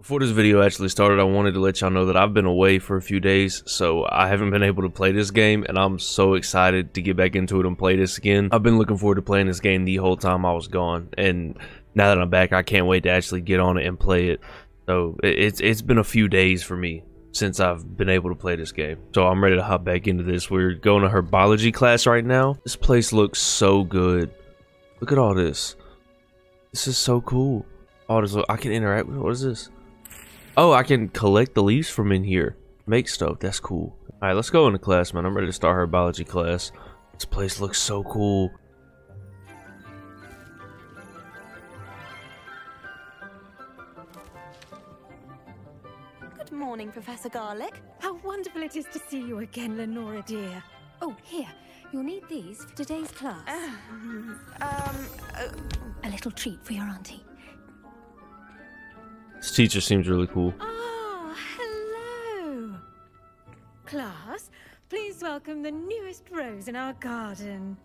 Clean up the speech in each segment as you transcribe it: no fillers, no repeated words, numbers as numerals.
Before this video actually started, I wanted to let y'all know that I've been away for a few days, so I haven't been able to play this game, and I'm so excited to get back into it and play this again. I've been looking forward to playing this game the whole time I was gone, and now that I'm back, I can't wait to actually get on it and play it. So it's been a few days for me since I've been able to play this game, so I'm ready to hop back into this. We're going to her biology class right now. This place looks so good. Look at all this. This is so cool. Oh, I can interact with. What is this? Oh, I can collect the leaves from in here. Make stuff. That's cool. Alright, let's go into class, man. I'm ready to start her biology class. This place looks so cool. Good morning, Professor Garlick. How wonderful it is to see you again, Lenora dear. Oh, here. You'll need these for today's class. A little treat for your auntie. This teacher seems really cool. Oh, hello. Class, please welcome the newest rose in our garden.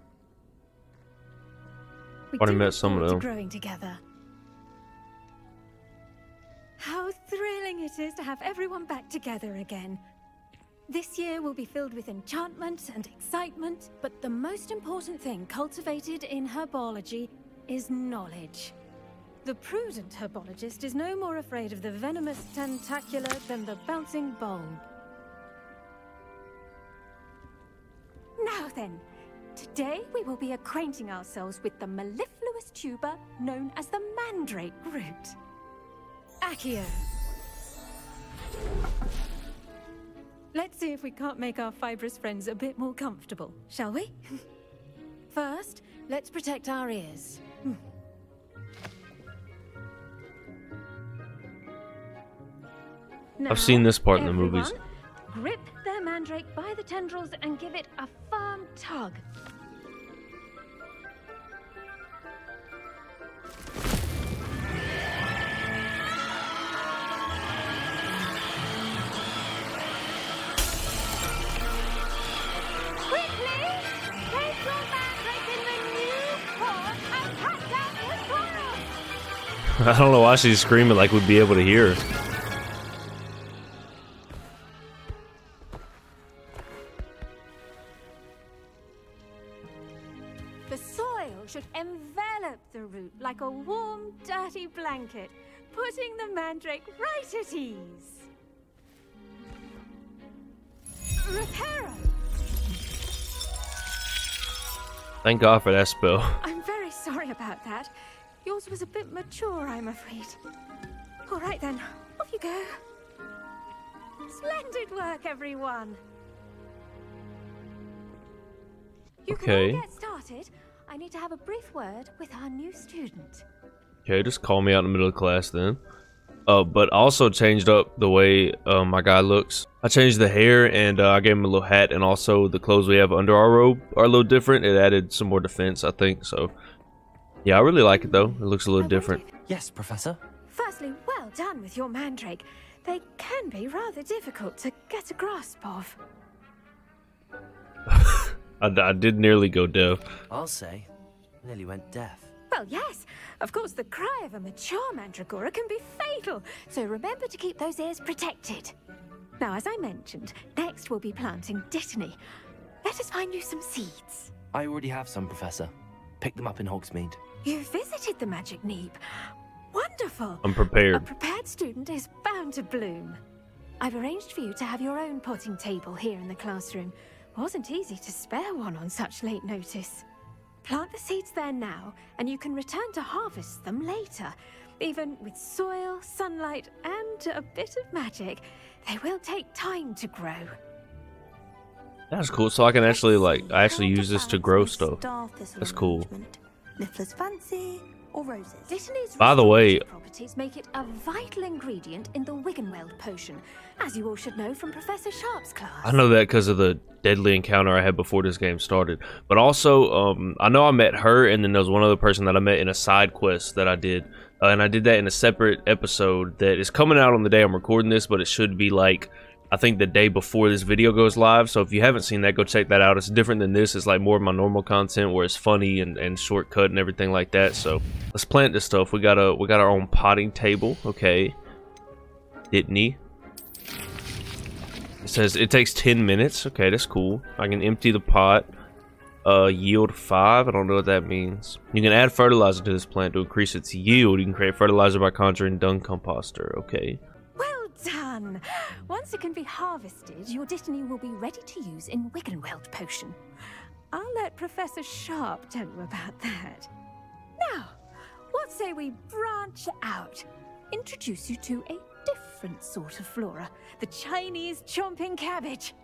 We Already do met look some of forward to them. growing together. How thrilling it is to have everyone back together again. This year will be filled with enchantment and excitement, but the most important thing cultivated in herbology is knowledge. The prudent herbologist is no more afraid of the venomous tentacular than the bouncing bulb. Now then, today we will be acquainting ourselves with the mellifluous tuber known as the mandrake root. Accio. Let's see if we can't make our fibrous friends a bit more comfortable, shall we? First, let's protect our ears. Now, I've seen this part in the everyone, movies. Grip their mandrake by the tendrils and give it a firm tug. Quickly, place your mandrake in the new pot and cut down the squirrel. I don't know why she's screaming like we'd be able to hear her. The soil should envelop the root like a warm, dirty blanket, putting the mandrake right at ease. Reparo! Thank God for that spell. I'm very sorry about that. Yours was a bit mature, I'm afraid. All right then, off you go. Splendid work, everyone. You can Okay. all get started. I need to have a brief word with our new student. Okay, just call me out in the middle of class then. But I also changed up the way my guy looks. I changed the hair and I gave him a little hat, and also the clothes we have under our robe are a little different. It added some more defense, I think. So yeah, I really like it though. It looks a little different. Yes, Professor. Firstly, well done with your mandrake. They can be rather difficult to get a grasp of. I did nearly go deaf. I'll say. Nearly went deaf. Well, yes, of course, the cry of a mature mandragora can be fatal, so remember to keep those ears protected. Now, as I mentioned, next we'll be planting dittany. Let us find you some seeds. I already have some, Professor. Picked them up in Hogsmeade. You visited the magic neep. Wonderful. I'm A prepared. prepared student is bound to bloom. I've arranged for you to have your own potting table here in the classroom. Wasn't easy to spare one on such late notice. Plant the seeds there now, and you can return to harvest them later. Even with soil, sunlight, and a bit of magic, they will take time to grow. That's cool. So I can actually I actually use this to grow stuff. That's cool. Niffler's fancy or roses? Dittany's By the way- restorative properties make it a vital ingredient in the Wiggenweld potion, as you all should know from Professor Sharp's class. I know that because of the deadly encounter I had before this game started. But also, I know I met her, and then there was one other person that I met in a side quest that I did. And I did that in a separate episode that is coming out on the day I'm recording this, but it should be like, I think the day before this video goes live. So if you haven't seen that, go check that out. It's different than this. It's like more of my normal content where it's funny and shortcut and everything like that. So let's plant this stuff. We got our own potting table. Okay. didn't he? It says it takes 10 minutes. Okay, that's cool. I can empty the pot. Yield 5. I don't know what that means. You can add fertilizer to this plant to increase its yield. You can create fertilizer by conjuring dung composter. Okay. Well done! Once it can be harvested, your Dittany will be ready to use in Wiggenweld potion. I'll let Professor Sharp tell you about that. Now, what say we branch out? Introduce you to a different sort of flora, the Chinese chomping cabbage.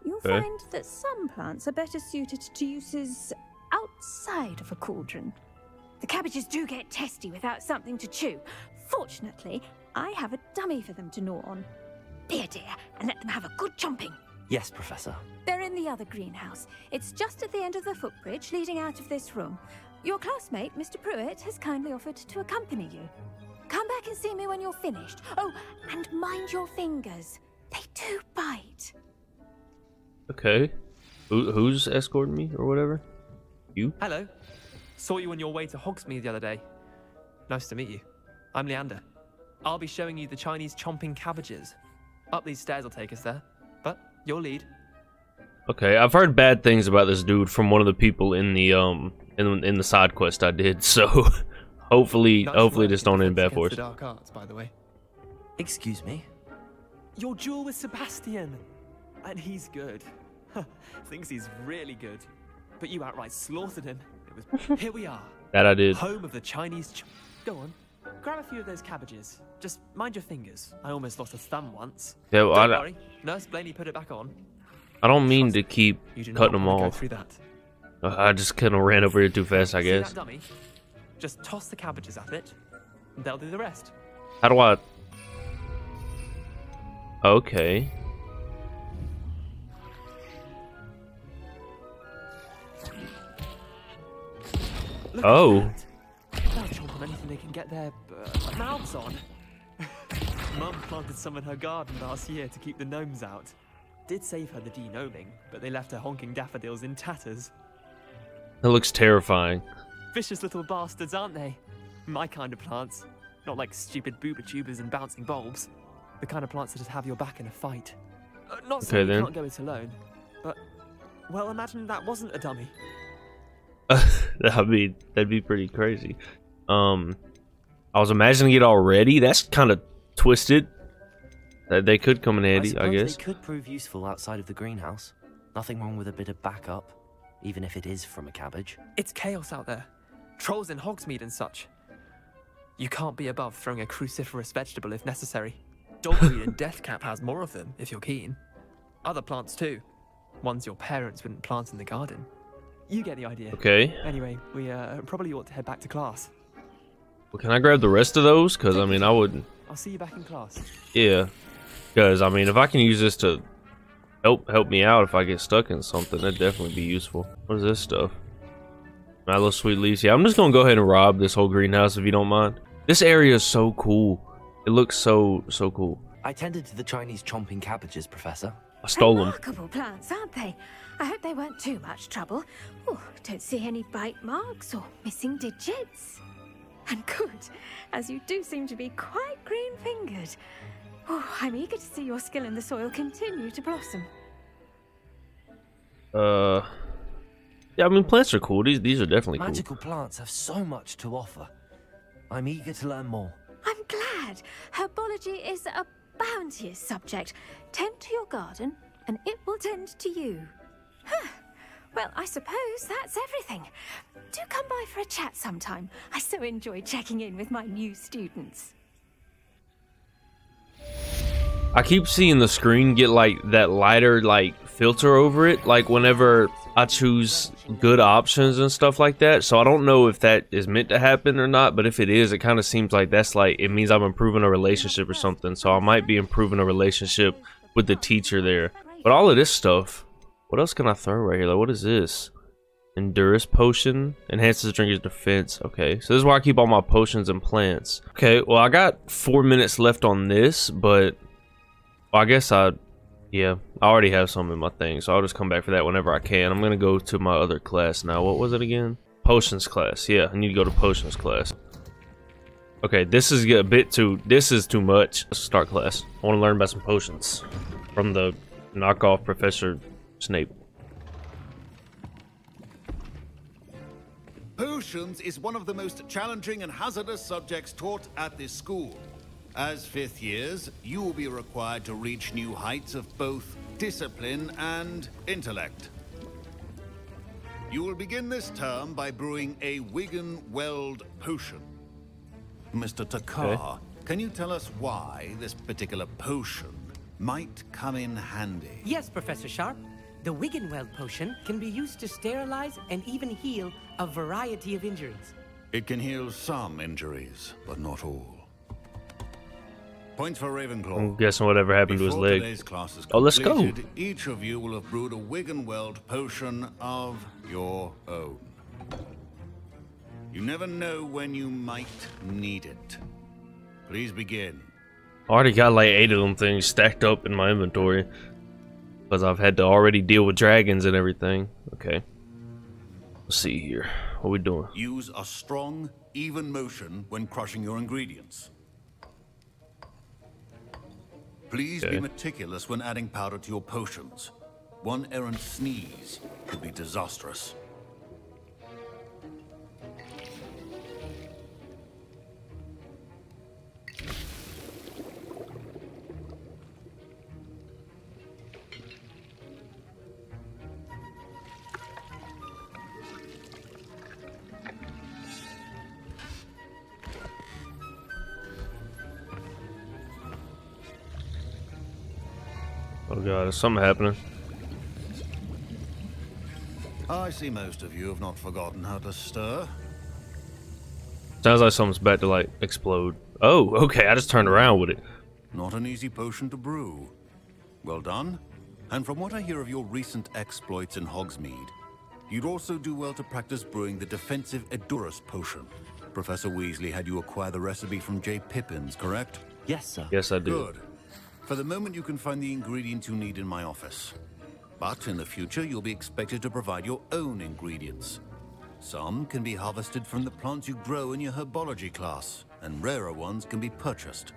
You'll find that some plants are better suited to uses outside of a cauldron. The cabbages do get testy without something to chew. Fortunately, I have a dummy for them to gnaw on. Be a dear and let them have a good chomping. Yes, Professor. They're in the other greenhouse. It's just at the end of the footbridge leading out of this room. Your classmate, Mr. Pruitt, has kindly offered to accompany you. Come back and see me when you're finished. Oh, and mind your fingers. They do bite. Okay. Who's escorting me or whatever? You? Hello. Saw you on your way to Hogsmeade the other day. Nice to meet you. I'm Leander. I'll be showing you the Chinese chomping cabbages. Up these stairs will take us there. But your lead. Okay, I've heard bad things about this dude from one of the people in the in the side quest I did, so hopefully this don't end bad for us. The dark arts, by the way. Excuse me? Your duel with Sebastian. And he's good. Thinks he's really good. But you outright slaughtered him. It was... Here we are. That I did. Home of the Chinese... Go on. Grab a few of those cabbages. Just mind your fingers. I almost lost a thumb once. Yeah, well, Don't worry. Nurse Blaney put it back on. I don't mean to keep cutting them Go off. through that. I just kind of ran over here too fast, I See guess. that dummy? Just toss the cabbages at it. And they'll do the rest. How do I... Okay. Look Oh. at that. They'll chomp on anything they can get their mouths on. Mum planted some in her garden last year to keep the gnomes out. Did save her the de-gnoming, but they left her honking daffodils in tatters. That looks terrifying. Vicious little bastards, aren't they? My kind of plants. Not like stupid booba tubers and bouncing bulbs. The kind of plants that just have your back in a fight. Not saying you can't go it alone, but... Well, imagine that wasn't a dummy. That'd be pretty crazy. I was imagining it already. That's kind of twisted. They could come in handy, I guess. They could prove useful outside of the greenhouse. Nothing wrong with a bit of backup, even if it is from a cabbage. It's chaos out there. Trolls in Hogsmeade and such. You can't be above throwing a cruciferous vegetable if necessary. Dogweed and Deathcap has more of them, if you're keen. Other plants too. Ones your parents wouldn't plant in the garden. You get the idea. Okay. Anyway, we probably ought to head back to class. Well, can I grab the rest of those? Because, I mean, I wouldn't... I'll see you back in class. Yeah. Because, I mean, if I can use this to help me out if I get stuck in something, that'd definitely be useful. What is this stuff? Mallow Sweet Leaves. Yeah, I'm just going to go ahead and rob this whole greenhouse if you don't mind. This area is so cool. It looks so cool. I tended to the Chinese chomping cabbages, Professor. I stole them. Remarkable plants, aren't they? I hope they weren't too much trouble. Oh, don't see any bite marks or missing digits. And good, as you do seem to be quite green-fingered. Oh, I'm eager to see your skill in the soil continue to blossom. Yeah, I mean, plants are cool. These are definitely cool. Magical plants have so much to offer. I'm eager to learn more. I'm glad. Herbology is a bounteous subject. Tend to your garden, and it will tend to you. Huh. Well, I suppose that's everything. Do come by for a chat sometime. I so enjoy checking in with my new students. I keep seeing the screen get like that lighter like filter over it, like whenever I choose good options and stuff like that. So I don't know if that is meant to happen or not, but if it is, it kind of seems like that's like it means I'm improving a relationship or something. So I might be improving a relationship with the teacher there. But all of this stuff, what else can I throw right here? Like, what is this? Endurance potion enhances the drinker's defense. Okay, so this is where I keep all my potions and plants. Okay, well I got 4 minutes left on this, but well, I guess I already have some in my thing, so I'll just come back for that whenever I can. I'm gonna go to my other class now. What was it again? Potions class. Yeah, I need to go to potions class. Okay, this is a bit too. This is too much. Let's start class. I want to learn about some potions from the knockoff Professor Snape. Potions is one of the most challenging and hazardous subjects taught at this school. As fifth years, you will be required to reach new heights of both discipline and intellect. You will begin this term by brewing a Wiggenweld potion. Mr. Takar, can you tell us why this particular potion might come in handy? Yes, Professor Sharp. The Wiggenweld potion can be used to sterilize and even heal a variety of injuries. It can heal some injuries, but not all. Points for Ravenclaw. I'm guessing whatever happened to his Before leg. today's class is Oh, let's go. completed, each of you will have brewed a Wiggenweld potion of your own. You never know when you might need it. Please begin. I already got like 8 of them things stacked up in my inventory. Because I've had to already deal with dragons and everything. Okay. Let's see here. What are we doing? Use a strong, even motion when crushing your ingredients. Please be meticulous when adding powder to your potions. One errant sneeze could be disastrous. Oh god, there's something happening. I see most of you have not forgotten how to stir. Sounds like something's about to like explode. Oh, okay, I just turned around with it. Not an easy potion to brew. Well done. And from what I hear of your recent exploits in Hogsmeade, you'd also do well to practice brewing the defensive Edurus potion. Professor Weasley had you acquire the recipe from J. Pippin's, correct? Yes, sir. Yes, I did. Good. For the moment, you can find the ingredients you need in my office. But in the future, you'll be expected to provide your own ingredients. Some can be harvested from the plants you grow in your herbology class, and rarer ones can be purchased.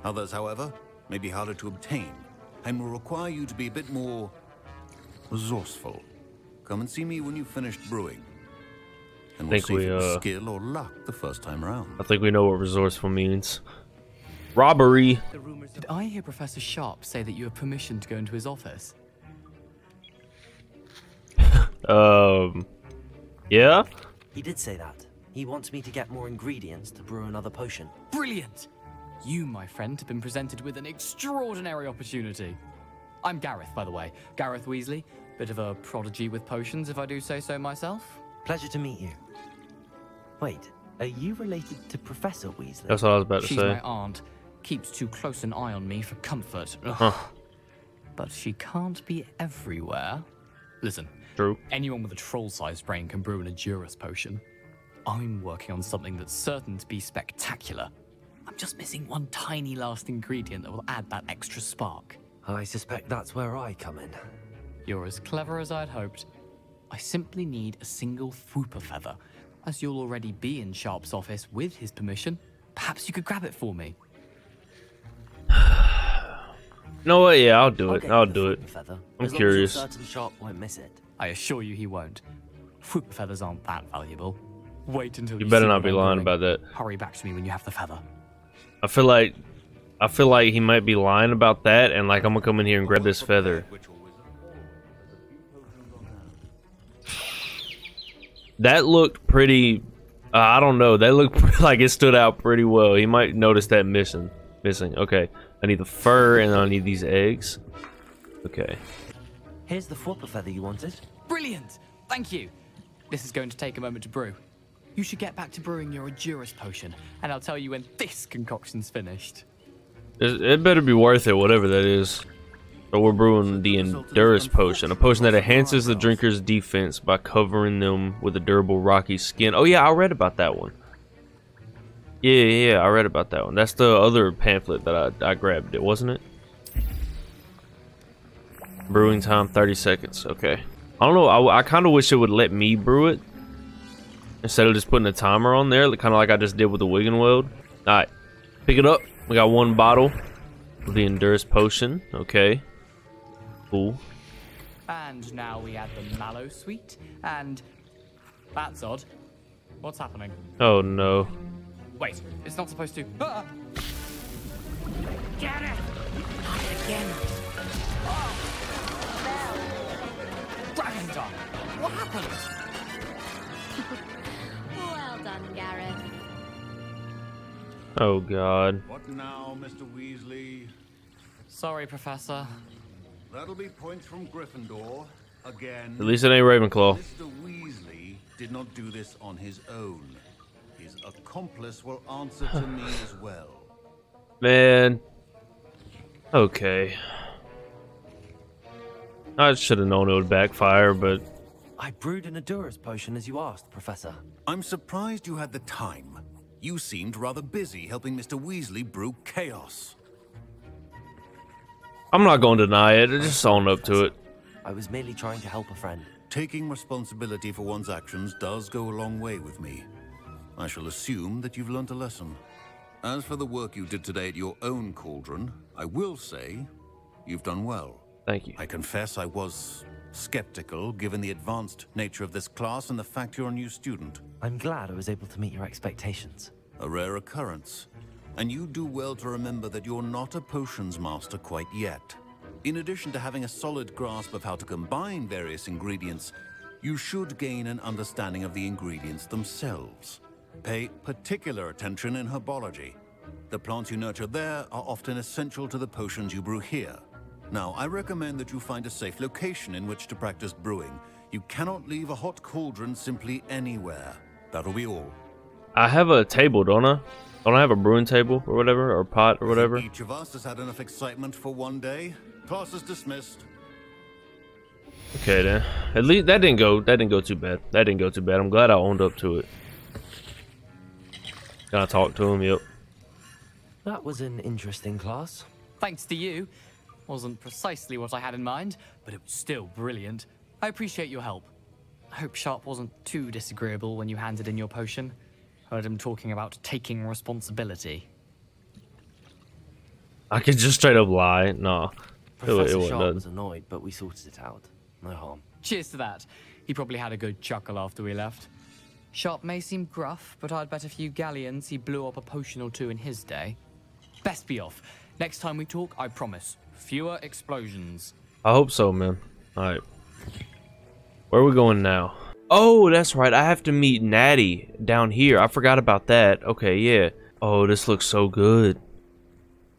Others, however, may be harder to obtain, and will require you to be a bit more resourceful. Come and see me when you've finished brewing. And we'll see if it was skill or luck the first time around. I think we know what resourceful means. Robbery. Did I hear Professor Sharp say that you have permission to go into his office? Yeah? He did say that. He wants me to get more ingredients to brew another potion. Brilliant! You, my friend, have been presented with an extraordinary opportunity. I'm Gareth, by the way. Gareth Weasley. Bit of a prodigy with potions, if I do say so myself. Pleasure to meet you. Wait, are you related to Professor Weasley? That's what I was about to She's say. my aunt. Keeps too close an eye on me for comfort. But she can't be everywhere. Listen. True. Anyone with a troll-sized brain can brew an Edurus potion. I'm working on something that's certain to be spectacular. I'm just missing one tiny last ingredient that will add that extra spark. I suspect that's where I come in. You're as clever as I'd hoped. I simply need a single Fwooper feather. As you'll already be in Sharp's office with his permission, perhaps you could grab it for me. No what? Yeah, I'll do it. get I'll you do the it. Fwooper feather, I'm as long as curious. you're certain Sharp won't miss it. I assure you he won't. Fwooper feathers aren't that valuable. Wait until You you better see not what be I'm lying doing. about that. Hurry back to me when you have the feather. I feel like he might be lying about that, and like I'm gonna come in here and grab this feather. That looked pretty. I don't know. That looked like it stood out pretty well. He might notice that missing. Okay, I need the fur and I need these eggs. Okay. Here's the Fwooper feather you wanted. Brilliant! Thank you. This is going to take a moment to brew. You should get back to brewing your Edurus potion, and I'll tell you when this concoction's finished. It better be worth it, whatever that is. So we're brewing the Endurance Potion, a potion that enhances the drinker's defense by covering them with a durable rocky skin. Oh yeah, I read about that one. Yeah, I read about that one. That's the other pamphlet that I grabbed it, wasn't it? Brewing time 30 seconds. Okay. I don't know. I kind of wish it would let me brew it instead of just putting a timer on there, kind of like I just did with the Wiggenweld. Alright. Pick it up. We got one bottle of the Endurance Potion. Okay. Cool. And now we add the Mallow Sweet, and that's odd. What's happening? Oh no. Wait, it's not supposed to. Ah! Get it! Not again. Dragon Dog! What happened? Well done, Gareth. Oh god. What now, Mr. Weasley? Sorry, Professor. That'll be points from Gryffindor. Again. At least it ain't Ravenclaw. Mr. Weasley did not do this on his own. His accomplice will answer to me as well. Man. Okay. I should have known it would backfire, but I brewed an Endurance potion as you asked, Professor. I'm surprised you had the time. You seemed rather busy helping Mr. Weasley brew chaos. I'm not going to deny it. Just own up to it. I was merely trying to help a friend. Taking responsibility for one's actions does go a long way with me. I shall assume that you've learnt a lesson. As for the work you did today at your own cauldron, I will say you've done well. Thank you. I confess I was skeptical given the advanced nature of this class and the fact you're a new student. I'm glad I was able to meet your expectations. A rare occurrence. And you do well to remember that you're not a potions master quite yet. In addition to having a solid grasp of how to combine various ingredients, you should gain an understanding of the ingredients themselves. Pay particular attention in herbology. The plants you nurture there are often essential to the potions you brew here. Now, I recommend that you find a safe location in which to practice brewing. You cannot leave a hot cauldron simply anywhere. That'll be all. I have a table, don't I? Don't I have a brewing table or whatever, or pot or whatever? Each of us has had enough excitement for one day. Class is dismissed. Okay then. At least that didn't go too bad. That didn't go too bad. I'm glad I owned up to it. Can I talk to him? Yep. That was an interesting class. Thanks to you. Wasn't precisely what I had in mind, but it was still brilliant. I appreciate your help. I hope Sharp wasn't too disagreeable when you handed in your potion. Heard him talking about taking responsibility. I could just straight up lie. Nah. Professor wasn't Sharp done. was annoyed, but we sorted it out. No harm. Cheers to that. He probably had a good chuckle after we left. Sharp may seem gruff, but I'd bet a few galleons he blew up a potion or two in his day. Best be off. Next time we talk, I promise. Fewer explosions. I hope so, man. Alright. Where are we going now? Oh, that's right. I have to meet Natty down here. I forgot about that. Okay, yeah. Oh, this looks so good.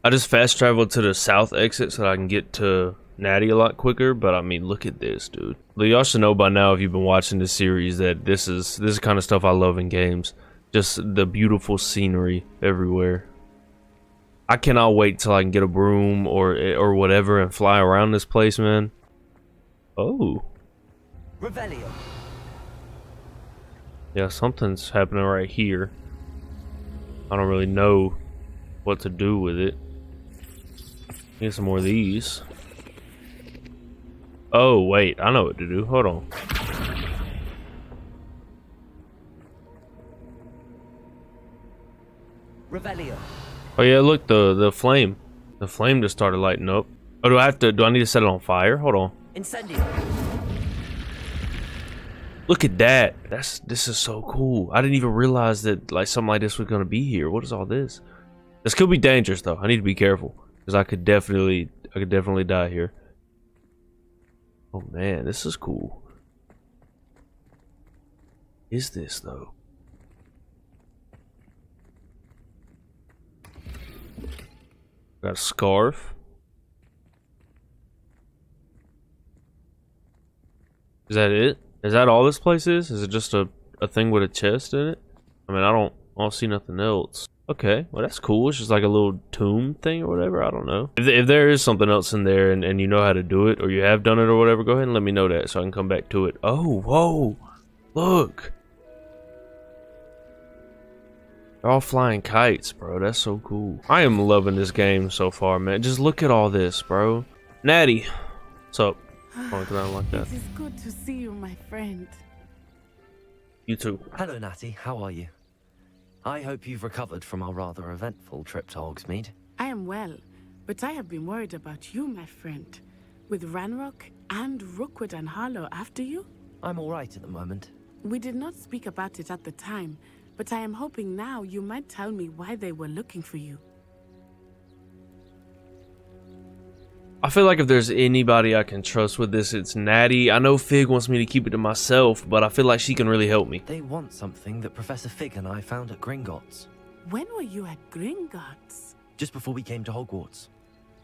I just fast traveled to the south exit so that I can get to Natty a lot quicker. But I mean, look at this, dude. Y'all should know by now if you've been watching this series that this is the kind of stuff I love in games. Just the beautiful scenery everywhere. I cannot wait till I can get a broom or whatever and fly around this place, man. Oh. Revelio. Yeah, something's happening right here. I don't really know what to do with it. Get some more of these. Oh, wait. I know what to do. Hold on. Revelio. Oh yeah, look, the flame. The flame just started lighting up. Oh, do I need to set it on fire? Hold on. Incendio. Look at that. This is so cool. I didn't even realize that like something like this was gonna be here. What is all this? This could be dangerous though. I need to be careful because I could definitely die here. Oh man, this is cool. What is this though? Got a scarf. Is that it? Is that all this place is? Is it just a thing with a chest in it? I mean, I don't see nothing else. Okay, well that's cool. It's just like a little tomb thing or whatever. I don't know. If there is something else in there and you know how to do it or you have done it or whatever, go ahead and let me know that so I can come back to it. Oh, whoa. Look. They're all flying kites, bro. That's so cool. I am loving this game so far, man. Just look at all this, bro. Natty. What's up? Oh, can I like that? It is good to see you, my friend. You too. Hello, Natty. How are you? I hope you've recovered from our rather eventful trip to Hogsmeade. I am well, but I have been worried about you, my friend. With Ranrock and Rookwood and Harlow after you? I'm all right at the moment. We did not speak about it at the time, but I am hoping now you might tell me why they were looking for you. I feel like if there's anybody I can trust with this, it's Natty. I know Fig wants me to keep it to myself, but I feel like she can really help me. They want something that Professor Fig and I found at Gringotts. When were you at Gringotts? Just before we came to Hogwarts.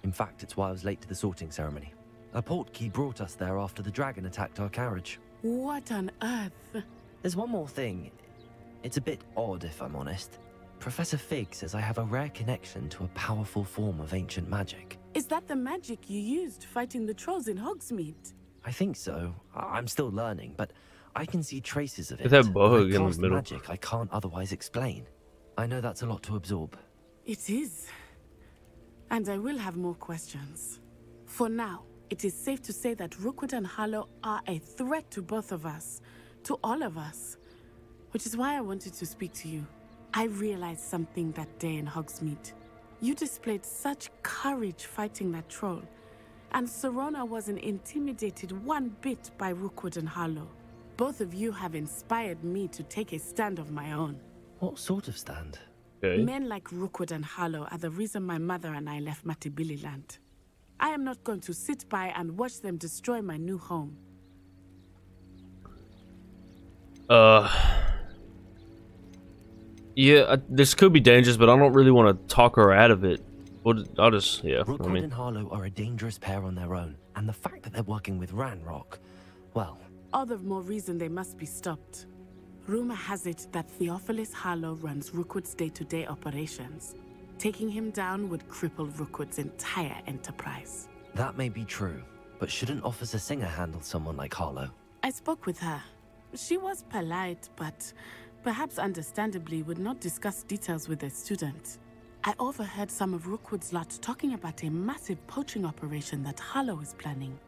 In fact, it's why I was late to the sorting ceremony. A portkey brought us there after the dragon attacked our carriage. What on earth? There's one more thing. It's a bit odd, if I'm honest. Professor Fig says I have a rare connection to a powerful form of ancient magic. Is that the magic you used fighting the trolls in Hogsmeade? I think so. I'm still learning, but I can see traces of it. That bug I in the cast middle. magic I can't otherwise explain. I know that's a lot to absorb. It is. And I will have more questions. For now, it is safe to say that Rookwood and Harlow are a threat to both of us. To all of us. Which is why I wanted to speak to you. I realized something that day in Hogsmeade. You displayed such courage fighting that troll, and Serona wasn't intimidated one bit by Rookwood and Harlow. Both of you have inspired me to take a stand of my own. What sort of stand? Okay. Men like Rookwood and Harlow are the reason my mother and I left Matabeleland. I am not going to sit by and watch them destroy my new home. Yeah, this could be dangerous, but I don't really want to talk her out of it. I'll just, yeah. Rookwood and Harlow are a dangerous pair on their own, and the fact that they're working with Ranrock, well... All the more reason they must be stopped. Rumor has it that Theophilus Harlow runs Rookwood's day-to-day operations. Taking him down would cripple Rookwood's entire enterprise. That may be true, but shouldn't Officer Singer handle someone like Harlow? I spoke with her. She was polite, but perhaps understandably would not discuss details with a student. I overheard some of Rookwood's lot talking about a massive poaching operation that Harlow is planning.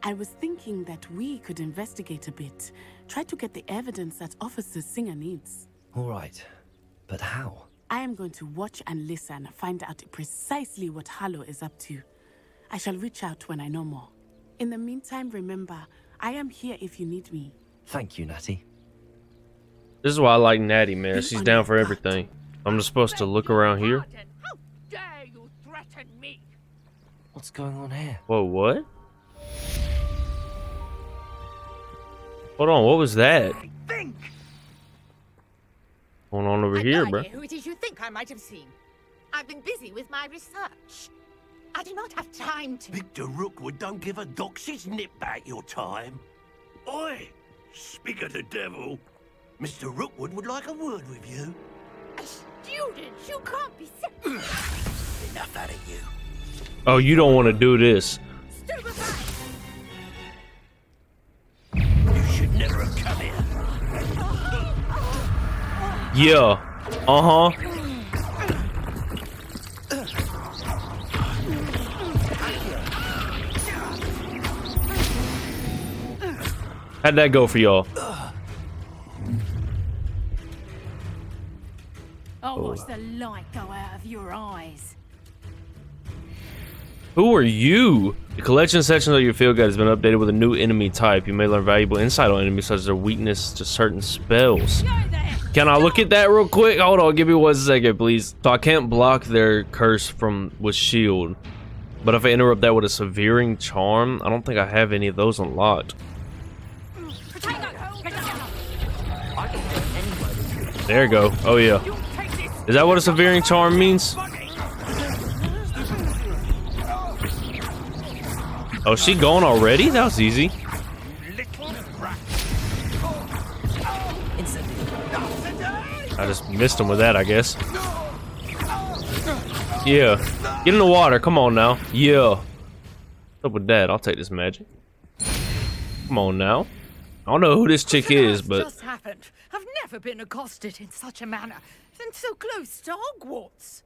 I was thinking that we could investigate a bit, try to get the evidence that Officer Singer needs. All right, but how? I am going to watch and listen, find out precisely what Harlow is up to. I shall reach out when I know more. In the meantime, remember, I am here if you need me. Thank you, Natty. This is why I like Natty, man. She's down for everything. I'm just supposed to look around here. How dare you threaten me? What's going on here? Whoa, what? Hold on, what was that? Think! Going on over I here, have no bro? idea who it is you think I might have seen. I've been busy with my research. I do not have time to... Victor Rookwood don't give a doxy's nip back your time. Oi! Speak of the devil. Mr. Rookwood would like a word with you. A student? You can't be so... Enough out of you. Oh, you don't want to do this. Stupefy! You should never have come here. Yeah. Uh-huh. How'd that go for y'all? Oh, watch the light go out of your eyes. Who are you? The collection section of your field guide has been updated with a new enemy type. You may learn valuable insight on enemies such as their weakness to certain spells. Can I look at that real quick? Hold on, give me 1 second, please. So I can't block their curse with shield. But if I interrupt that with a severing charm, I don't think I have any of those unlocked. There you go. Oh yeah. Is that what a severing charm means? Oh, she gone already? That was easy. I just missed him with that, I guess. Yeah. Get in the water. Come on now. Yeah. What's up with that? I'll take this magic. Come on now. I don't know who this chick is, but... just happened? I've never been accosted in such a manner, and so close to Hogwarts.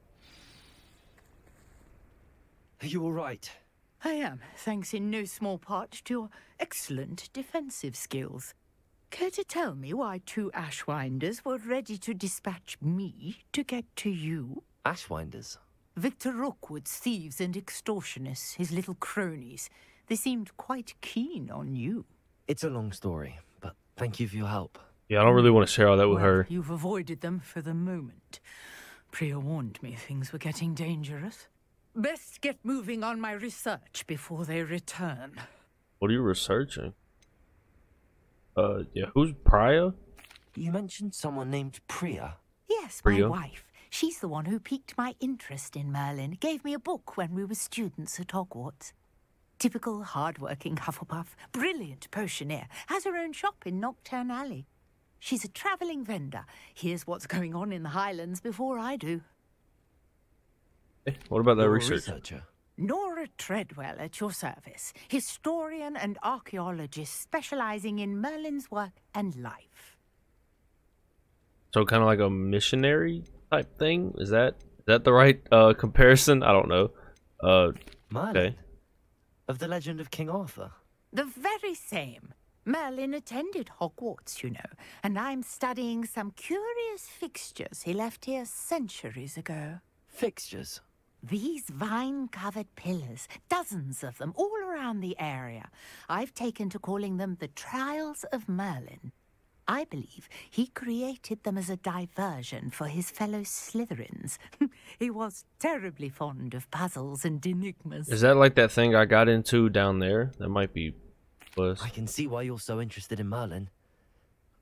Are you all right? I am, thanks in no small part to your excellent defensive skills. Care to tell me why 2 Ashwinders were ready to dispatch me to get to you? Ashwinders? Victor Rookwood's thieves and extortionists, his little cronies. They seemed quite keen on you. It's a long story, but thank you for your help. Yeah, I don't really want to share all that with her. You've avoided them for the moment. Priya warned me things were getting dangerous. Best get moving on my research before they return. What are you researching? Yeah, who's Priya? You mentioned someone named Priya. Yes, Priya? my wife. She's the one who piqued my interest in Merlin. Gave me a book when we were students at Hogwarts. Typical hard-working Hufflepuff, brilliant potioneer, has her own shop in Nocturne Alley. She's a travelling vendor. Hears what's going on in the Highlands before I do. Hey, what about that You're a researcher? Nora Treadwell at your service, historian and archaeologist specializing in Merlin's work and life. So kind of like a missionary type thing? Is that the right comparison? I don't know. Merlin? Okay. Of the legend of King Arthur? The very same. Merlin attended Hogwarts, you know, and I'm studying some curious fixtures he left here centuries ago. Fixtures? These vine-covered pillars, dozens of them, all around the area. I've taken to calling them the Trials of Merlin. I believe he created them as a diversion for his fellow Slytherins. He was terribly fond of puzzles and enigmas. Is that like that thing I got into down there? That might be plus. I can see why you're so interested in Merlin.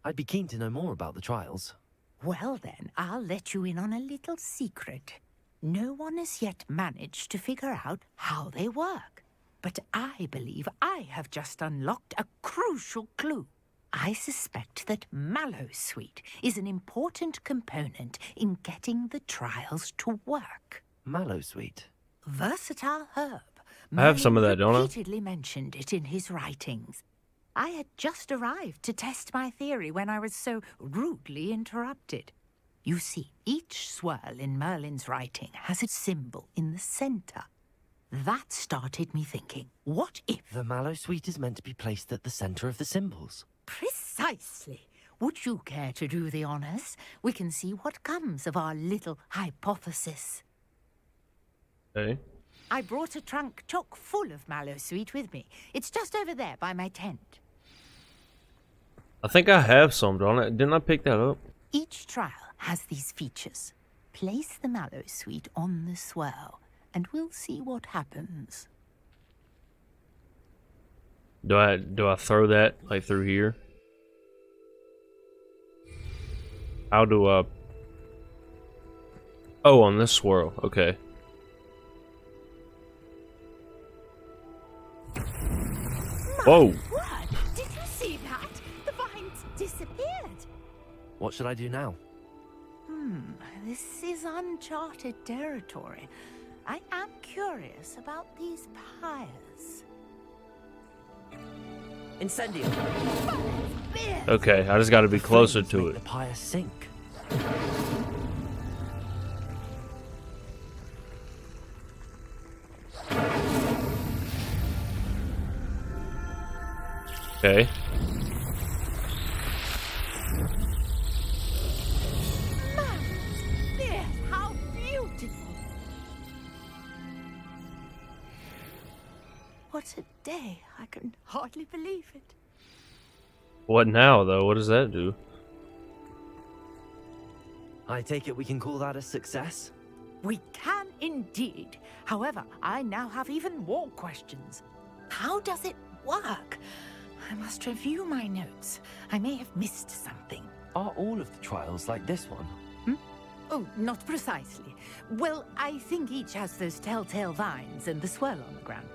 I'd be keen to know more about the trials. Well then, I'll let you in on a little secret. No one has yet managed to figure out how they work. But I believe I have just unlocked a crucial clue. I suspect that Mallowsweet is an important component in getting the trials to work. Mallowsweet? Versatile herb. I have some of that, don't I? Repeatedly mentioned it in his writings. I had just arrived to test my theory when I was so rudely interrupted. You see, each swirl in Merlin's writing has a symbol in the center. That started me thinking, what if... The Mallowsweet is meant to be placed at the center of the symbols. Precisely. Would you care to do the honors? We can see what comes of our little hypothesis. Okay. I brought a trunk chock full of Mallowsweet with me. It's just over there by my tent. I think I have some, don't I? Didn't I pick that up? Each trial has these features. Place the Mallowsweet on the swirl, and we'll see what happens. Do I throw that like through here? How do I? Oh, on this swirl. Okay. Whoa! What? Did you see that? The vines disappeared. What should I do now? This is uncharted territory. I am curious about these pyres. Incendio. Okay, I just got to be closer to it. The pyre sink. Okay. How beautiful! What a day! I can hardly believe it. What now, though? What does that do? I take it we can call that a success? We can indeed. However, I now have even more questions. How does it work? I must review my notes. I may have missed something. Are all of the trials like this one? Oh, not precisely. Well, I think each has those telltale vines and the swirl on the ground.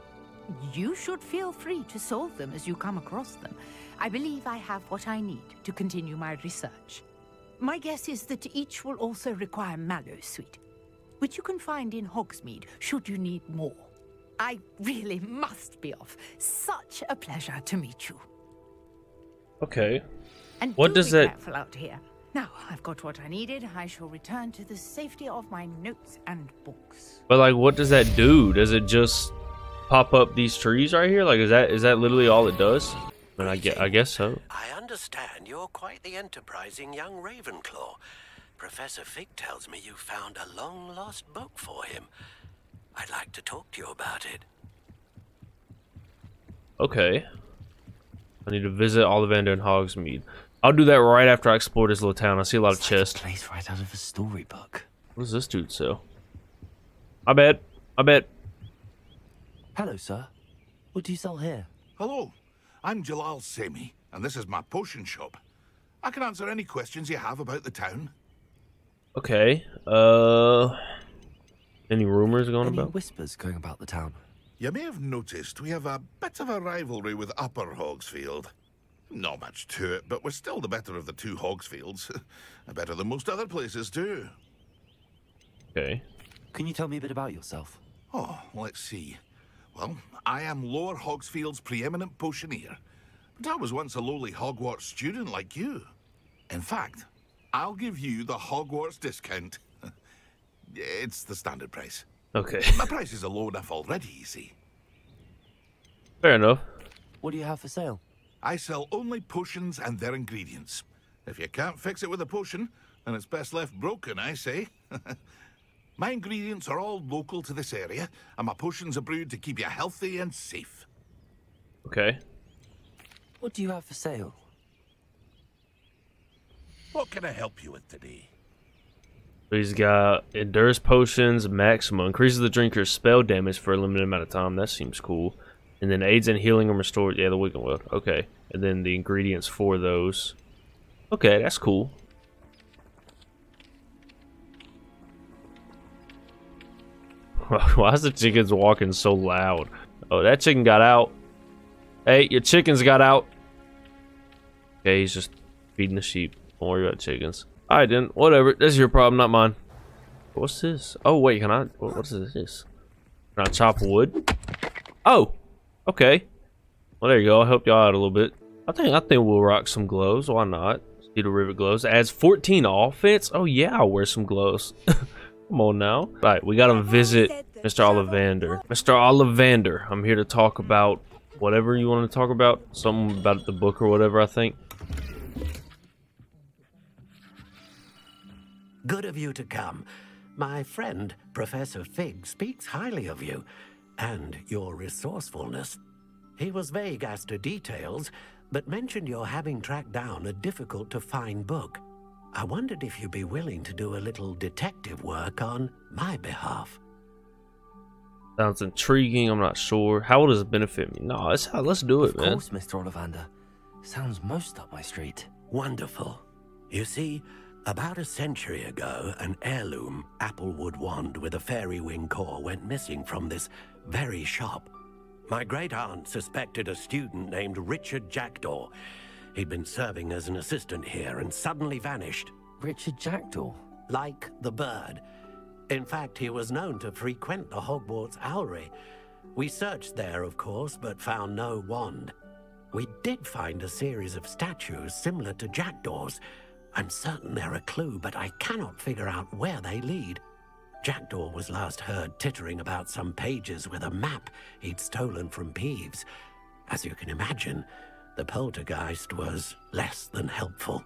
You should feel free to solve them as you come across them. I believe I have what I need to continue my research. My guess is that each will also require Mallowsweet, which you can find in Hogsmeade should you need more. I really must be off. Such a pleasure to meet you. Okay. And What does that... careful out here. Now, I've got what I needed. I shall return to the safety of my notes and books. But like, what does that do? Does it just pop up these trees right here? Like, is that literally all it does? I guess so. I understand you're quite the enterprising young Ravenclaw. Professor Fig tells me you found a long-lost book for him. I'd like to talk to you about it. Okay. I need to visit Ollivander and Hogsmeade. I'll do that right after I explore this little town. I see a lot of chests. Like a place right out of a storybook. What does this dude sell? I bet. Hello, sir. What do you sell here? Hello, I'm Jalal Semi, and this is my potion shop. I can answer any questions you have about the town. Okay. Any rumors going Any about? whispers going about the town? You may have noticed we have a bit of a rivalry with Upper Hogsfield. Not much to it, but we're still the better of the two Hogsfields. Better than most other places, too. Okay. Can you tell me a bit about yourself? Oh, let's see. Well, I am Lower Hogsfield's preeminent potioneer, but I was once a lowly Hogwarts student like you. In fact, I'll give you the Hogwarts discount. It's the standard price. Okay. My prices are low enough already, you see. Fair enough. What do you have for sale? I sell only potions and their ingredients. If you can't fix it with a potion, then it's best left broken, I say. My ingredients are all local to this area, and my potions are brewed to keep you healthy and safe. Okay. What do you have for sale? What can I help you with today? He's got endurance potions, maximum increases the drinker's spell damage for a limited amount of time. That seems cool. And then aids in healing and restore. Yeah, the Wiggenweld. Okay. And then the ingredients for those. Okay, that's cool. Why is the chickens walking so loud? Oh, that chicken got out. Hey, your chickens got out. Okay, he's just feeding the sheep. Don't worry about chickens. Alright then, whatever. That's your problem, not mine. What's this? Oh wait, can I? What is this? Can I chop wood? Oh, okay. Well, there you go. I helped y'all out a little bit. I think we'll rock some gloves. Why not? Cedar Rivet gloves. Adds 14 offense. Oh yeah, I'll wear some gloves. Come on now. All right, we gotta visit Mr. Ollivander. Mr. Ollivander, I'm here to talk about whatever you want to talk about. Something about the book or whatever, I think. Good of you to come. My friend, Professor Fig, speaks highly of you and your resourcefulness. He was vague as to details, but mentioned your having tracked down a difficult-to-find book. I wondered if you'd be willing to do a little detective work on my behalf. Sounds intriguing. I'm not sure. How does it benefit me? No, let's do it, man. Of course, Mr. Ollivander. Sounds most up my street. Wonderful. You see, about a century ago, an heirloom applewood wand with a fairy wing core went missing from this very shop. My great-aunt suspected a student named Richard Jackdaw. He'd been serving as an assistant here and suddenly vanished. Richard Jackdaw? Like the bird. In fact, he was known to frequent the Hogwarts Owlery. We searched there, of course, but found no wand. We did find a series of statues similar to Jackdaw's. I'm certain they're a clue, but I cannot figure out where they lead. Jackdaw was last heard tittering about some pages with a map he'd stolen from Peeves. As you can imagine, the poltergeist was less than helpful.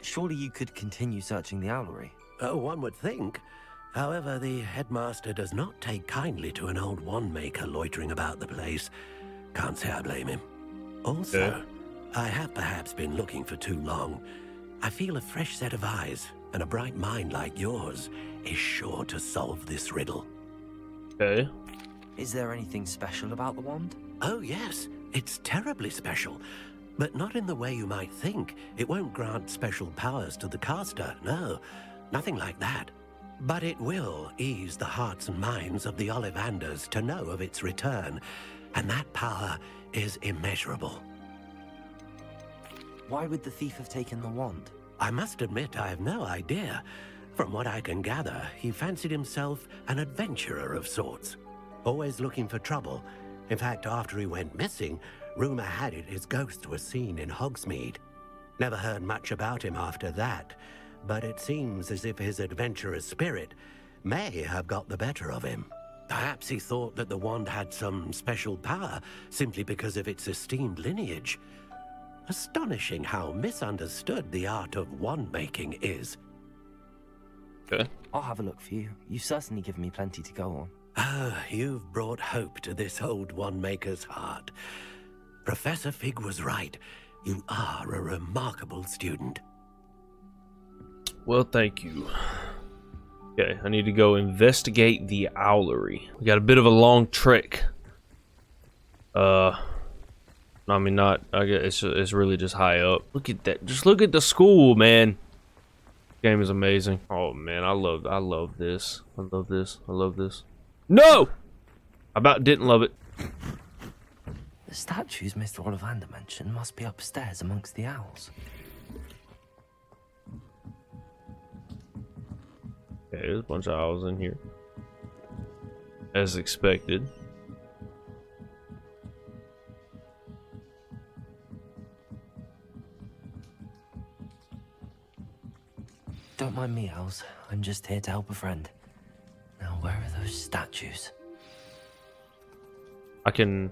Surely you could continue searching the owlery. Oh, one would think. However, the headmaster does not take kindly to an old wand maker loitering about the place. Can't say I blame him. Also, I have perhaps been looking for too long. I feel a fresh set of eyes and a bright mind like yours is sure to solve this riddle. Okay. Is there anything special about the wand? Oh, yes. It's terribly special. But not in the way you might think. It won't grant special powers to the caster, no. Nothing like that. But it will ease the hearts and minds of the Ollivanders to know of its return. And that power is immeasurable. Why would the thief have taken the wand? I must admit I have no idea. From what I can gather, he fancied himself an adventurer of sorts. Always looking for trouble. In fact, after he went missing, rumor had it his ghost was seen in Hogsmeade. Never heard much about him after that, but it seems as if his adventurous spirit may have got the better of him. Perhaps he thought that the wand had some special power simply because of its esteemed lineage. Astonishing how misunderstood the art of wand-making is. Okay. I'll have a look for you. You've certainly given me plenty to go on. Ah, you've brought hope to this old wand-maker's heart. Professor Fig was right. You are a remarkable student. Well, thank you. Okay, I need to go investigate the owlery. We got a bit of a long trek. I mean, not. I guess it's really just high up. Look at that. Just look at the school, man. Game is amazing. Oh man, I love this. I love this. I love this. No! I about didn't love it. The statues Mr. Ollivander mentioned must be upstairs amongst the owls. Okay, there's a bunch of owls in here. As expected. Don't mind me, owls. I'm just here to help a friend. Now, where are those statues? I'm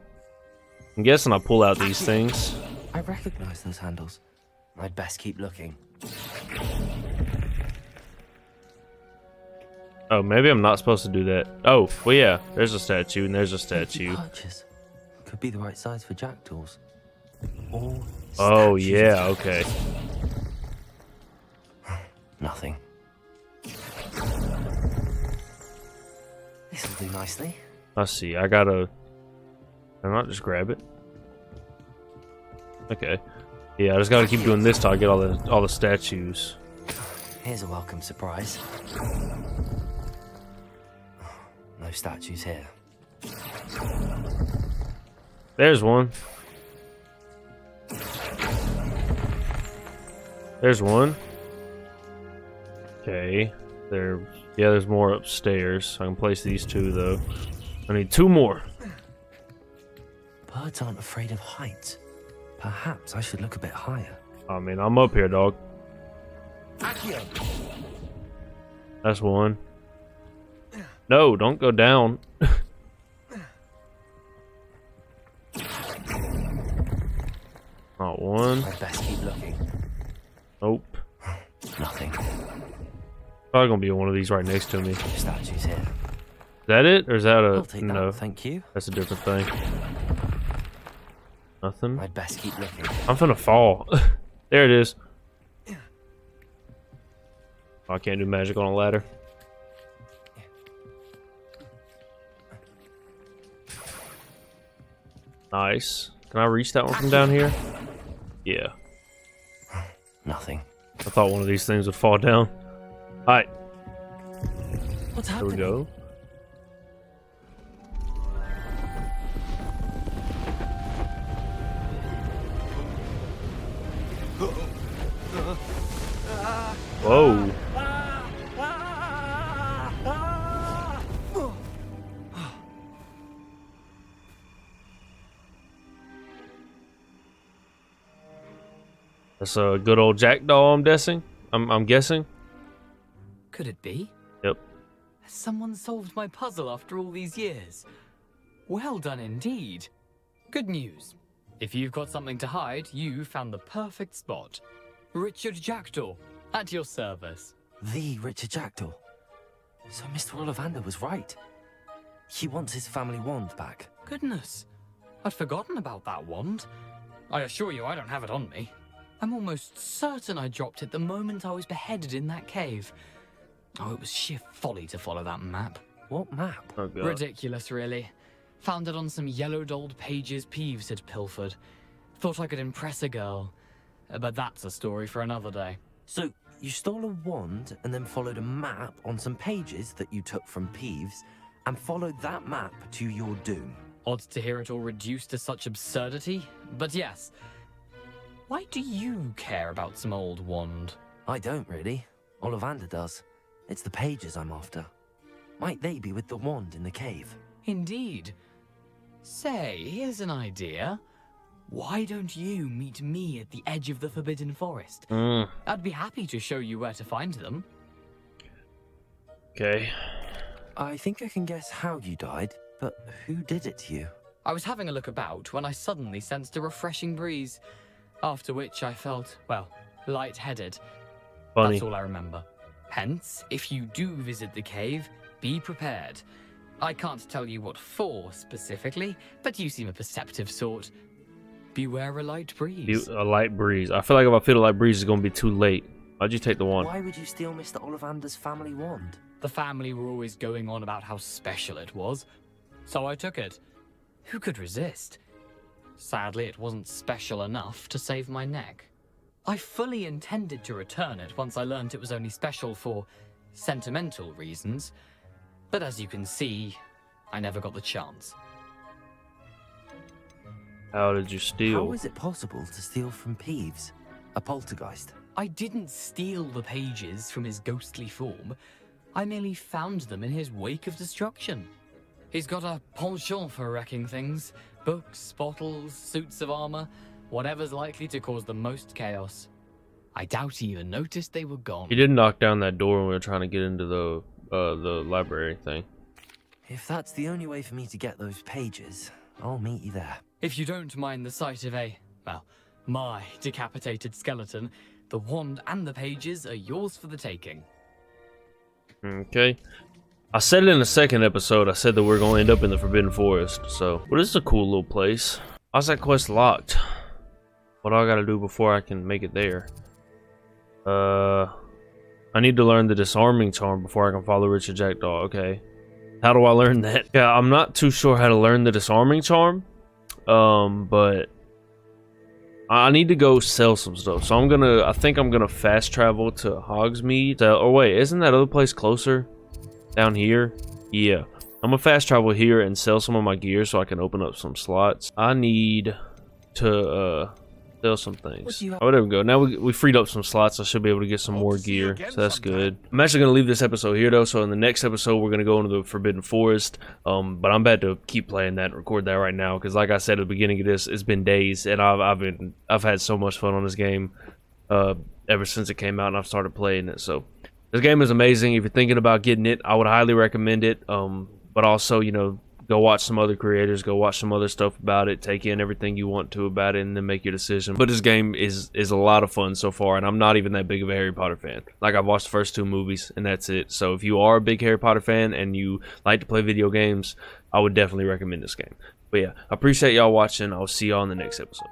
guessing I pull out these things. I recognize those handles. I'd best keep looking. Oh, maybe I'm not supposed to do that. Oh, well, yeah. There's a statue, and there's a statue. Arches. Could be the right size for jackdaws. All Oh, statues. yeah, okay. Nothing. This'll do nicely. Let's see. I gotta. Can I not just grab it? Okay. Yeah, I just gotta keep doing this till I get all the statues. Here's a welcome surprise. No statues here. There's one. There's one. Okay. There's more upstairs. I can place these two though. I need two more. Birds aren't afraid of heights. Perhaps I should look a bit higher. I mean, I'm up here, dog. That's one. No, don't go down. Not one. I'd best keep looking. Nope. Nothing. Probably gonna be one of these right next to me. Is Statues here. that it, or is that a I'll take no? that, thank you. That's a different thing. Nothing. I'd best keep looking. I'm finna fall. There it is. Oh, I can't do magic on a ladder. Nice. Can I reach that one from down here? Yeah. Nothing. I thought one of these things would fall down. Alright. What's There happening? we go. Whoa. That's a good old jackdaw, I'm guessing. I'm guessing. Could it be? Yep. Has someone solved my puzzle after all these years? Well done indeed. Good news. If you've got something to hide, you found the perfect spot. Richard Jackdaw, at your service. The Richard Jackdaw. So Mr. Ollivander was right. He wants his family wand back. Goodness, I'd forgotten about that wand. I assure you I don't have it on me. I'm almost certain I dropped it the moment I was beheaded in that cave. Oh, it was sheer folly to follow that map. What map? Oh, God. Ridiculous, really. Found it on some yellowed old pages Peeves had pilfered. Thought I could impress a girl. But that's a story for another day. So, you stole a wand and then followed a map on some pages that you took from Peeves and followed that map to your doom. Odd to hear it all reduced to such absurdity, but yes. Why do you care about some old wand? I don't really. Ollivander does. It's the pages I'm after. Might they be with the wand in the cave? Indeed. Say, here's an idea. Why don't you meet me at the edge of the Forbidden Forest? I'd be happy to show you where to find them. Okay. I think I can guess how you died, but who did it to you? I was having a look about when I suddenly sensed a refreshing breeze, after which I felt, well, lightheaded. Funny. That's all I remember. Hence, if you do visit the cave, be prepared. I can't tell you what for specifically, but you seem a perceptive sort. Beware a light breeze. A light breeze. I feel like if I feel a light breeze, it's going to be too late. Why'd you take the wand? Why would you steal Mr. Ollivander's family wand? The family were always going on about how special it was, so I took it. Who could resist? Sadly, it wasn't special enough to save my neck. I fully intended to return it once I learned it was only special for sentimental reasons, but as you can see, I never got the chance. How did you steal? How is it possible to steal from Peeves, a poltergeist? I didn't steal the pages from his ghostly form. I merely found them in his wake of destruction. He's got a penchant for wrecking things. Books, bottles, suits of armor, whatever's likely to cause the most chaos. I doubt he even noticed they were gone. He didn't knock down that door when we were trying to get into the library thing. If that's the only way for me to get those pages, I'll meet you there. If you don't mind the sight of my decapitated skeleton, the wand and the pages are yours for the taking. Okay. I said it in the second episode, I said that we're going to end up in the Forbidden Forest, so... Well, this is a cool little place. How's that quest locked? What do I gotta do before I can make it there? I need to learn the disarming charm before I can follow Richard Jackdaw, okay. How do I learn that? Yeah, I'm not too sure how to learn the disarming charm. But... I need to go sell some stuff, so I think I'm gonna fast travel to Hogsmeade. Oh wait, isn't that other place closer? Down here? Yeah. I'm gonna fast travel here and sell some of my gear so I can open up some slots. I need to sell some things. Oh, there we go. Now we freed up some slots. I should be able to get some more gear, so that's good. I'm actually gonna leave this episode here though, so in the next episode we're gonna go into the Forbidden Forest. But I'm about to keep playing that and record that right now, because like I said at the beginning of this, it's been days and I've had so much fun on this game ever since it came out and I've started playing it. So this game is amazing. If you're thinking about getting it, I would highly recommend it. But also, you know, go watch some other creators, go watch some other stuff about it, take in everything you want to about it, and then make your decision. But this game is a lot of fun so far, and I'm not even that big of a Harry Potter fan. Like, I've watched the first 2 movies, and that's it. So if you are a big Harry Potter fan and you like to play video games, I would definitely recommend this game. But yeah, I appreciate y'all watching. I'll see y'all in the next episode.